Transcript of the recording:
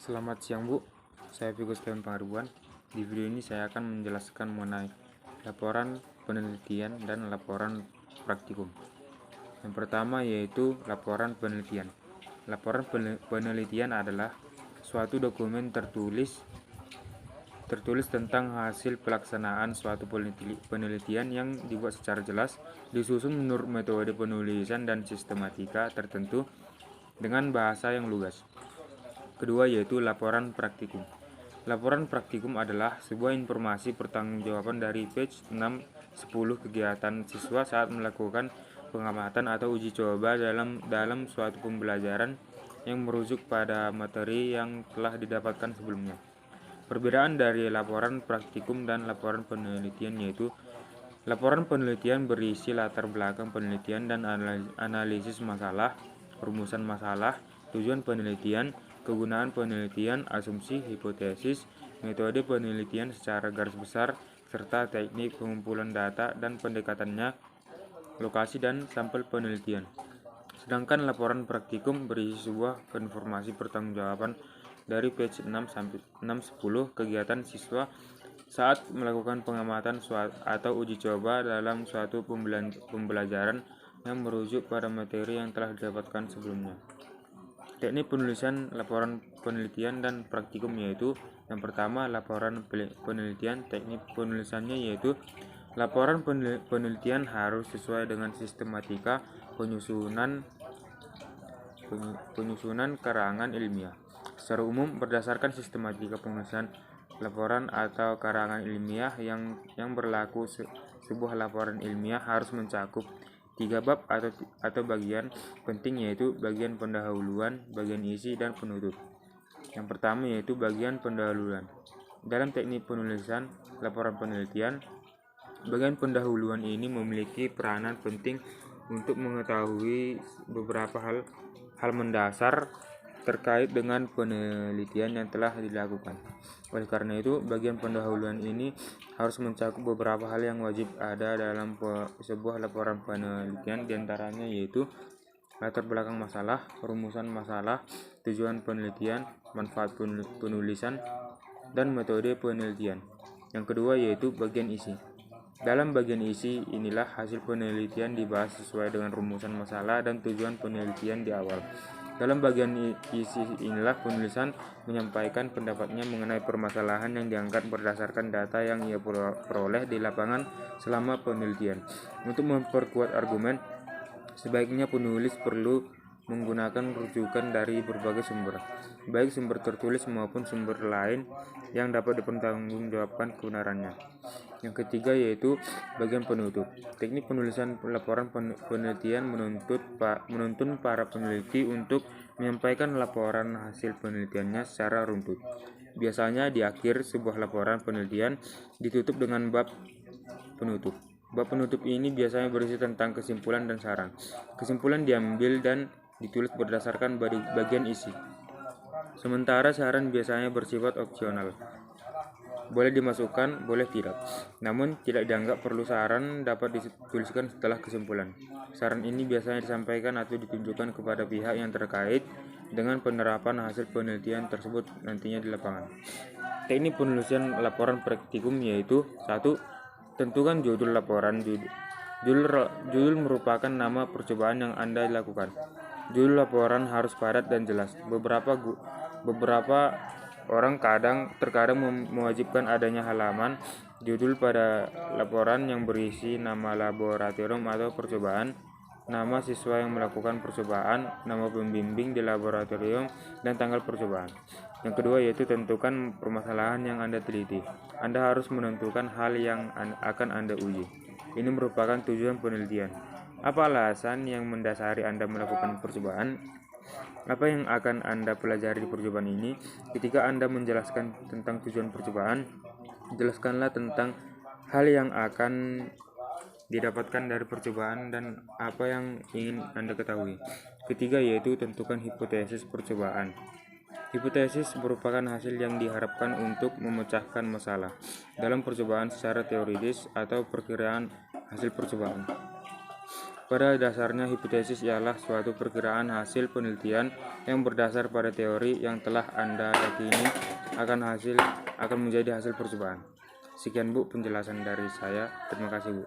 Selamat siang Bu, saya Vigo Setiawan Pangaribuan. Di video ini saya akan menjelaskan mengenai laporan penelitian dan laporan praktikum. Yang pertama yaitu laporan penelitian. Laporan penelitian adalah suatu dokumen tertulis tentang hasil pelaksanaan suatu penelitian yang dibuat secara jelas, disusun menurut metode penulisan dan sistematika tertentu dengan bahasa yang lugas. Kedua yaitu laporan praktikum. Laporan praktikum adalah sebuah informasi pertanggungjawaban dari page 6-10 kegiatan siswa saat melakukan pengamatan atau uji coba dalam suatu pembelajaran yang merujuk pada materi yang telah didapatkan sebelumnya. Perbedaan dari laporan praktikum dan laporan penelitian yaitu laporan penelitian berisi latar belakang penelitian dan analisis masalah, rumusan masalah, tujuan penelitian, kegunaan penelitian, asumsi, hipotesis, metode penelitian secara garis besar, serta teknik pengumpulan data dan pendekatannya, lokasi dan sampel penelitian. Sedangkan laporan praktikum berisi sebuah informasi pertanggungjawaban dari page 6-10 kegiatan siswa saat melakukan pengamatan atau uji coba dalam suatu pembelajaran yang merujuk pada materi yang telah didapatkan sebelumnya. Teknik penulisan laporan penelitian dan praktikum yaitu yang pertama laporan penelitian. Teknik penulisannya yaitu laporan penelitian harus sesuai dengan sistematika penyusunan karangan ilmiah. Secara umum berdasarkan sistematika penulisan laporan atau karangan ilmiah yang berlaku, sebuah laporan ilmiah harus mencakup 3 bab atau bagian penting yaitu bagian pendahuluan, bagian isi, dan penutup. Yang pertama yaitu bagian pendahuluan. Dalam teknik penulisan laporan penelitian, bagian pendahuluan ini memiliki peranan penting untuk mengetahui beberapa hal mendasar terkait dengan penelitian yang telah dilakukan. Oleh karena itu, bagian pendahuluan ini harus mencakup beberapa hal yang wajib ada dalam sebuah laporan penelitian, diantaranya yaitu latar belakang masalah, rumusan masalah, tujuan penelitian, manfaat penulisan, dan metode penelitian. Yang kedua yaitu bagian isi. Dalam bagian isi inilah hasil penelitian dibahas sesuai dengan rumusan masalah dan tujuan penelitian di awal. Dalam bagian isi inilah penulisan menyampaikan pendapatnya mengenai permasalahan yang diangkat berdasarkan data yang ia peroleh di lapangan selama penelitian. Untuk memperkuat argumen, sebaiknya penulis perlu menggunakan rujukan dari berbagai sumber, baik sumber tertulis maupun sumber lain yang dapat dipertanggungjawabkan kebenarannya. Yang ketiga yaitu bagian penutup. Teknik penulisan laporan penelitian menuntun para peneliti untuk menyampaikan laporan hasil penelitiannya secara runtut. Biasanya di akhir sebuah laporan penelitian ditutup dengan bab penutup. Bab penutup ini biasanya berisi tentang kesimpulan dan saran. Kesimpulan diambil dan ditulis berdasarkan bagian isi. Sementara saran biasanya bersifat opsional. Boleh dimasukkan, boleh tidak. Namun tidak dianggap perlu. Saran dapat dituliskan setelah kesimpulan. Saran ini biasanya disampaikan atau ditunjukkan kepada pihak yang terkait dengan penerapan hasil penelitian tersebut nantinya di lapangan. Teknik penulisan laporan praktikum yaitu 1. Tentukan judul laporan. Judul merupakan nama percobaan yang Anda lakukan. Judul laporan harus padat dan jelas. Beberapa orang terkadang mewajibkan adanya halaman judul pada laporan yang berisi nama laboratorium atau percobaan, nama siswa yang melakukan percobaan, nama pembimbing di laboratorium, dan tanggal percobaan. Yang kedua yaitu tentukan permasalahan yang Anda teliti. Anda harus menentukan hal yang akan Anda uji. Ini merupakan tujuan penelitian. Apa alasan yang mendasari Anda melakukan percobaan? Apa yang akan Anda pelajari di percobaan ini? Ketika Anda menjelaskan tentang tujuan percobaan, jelaskanlah tentang hal yang akan didapatkan dari percobaan dan apa yang ingin Anda ketahui. Ketiga yaitu tentukan hipotesis percobaan. Hipotesis merupakan hasil yang diharapkan untuk memecahkan masalah dalam percobaan secara teoritis atau perkiraan hasil percobaan. Pada dasarnya, hipotesis ialah suatu perkiraan hasil penelitian yang berdasar pada teori yang telah Anda yakini akan menjadi hasil percobaan. Sekian Bu penjelasan dari saya. Terima kasih Bu.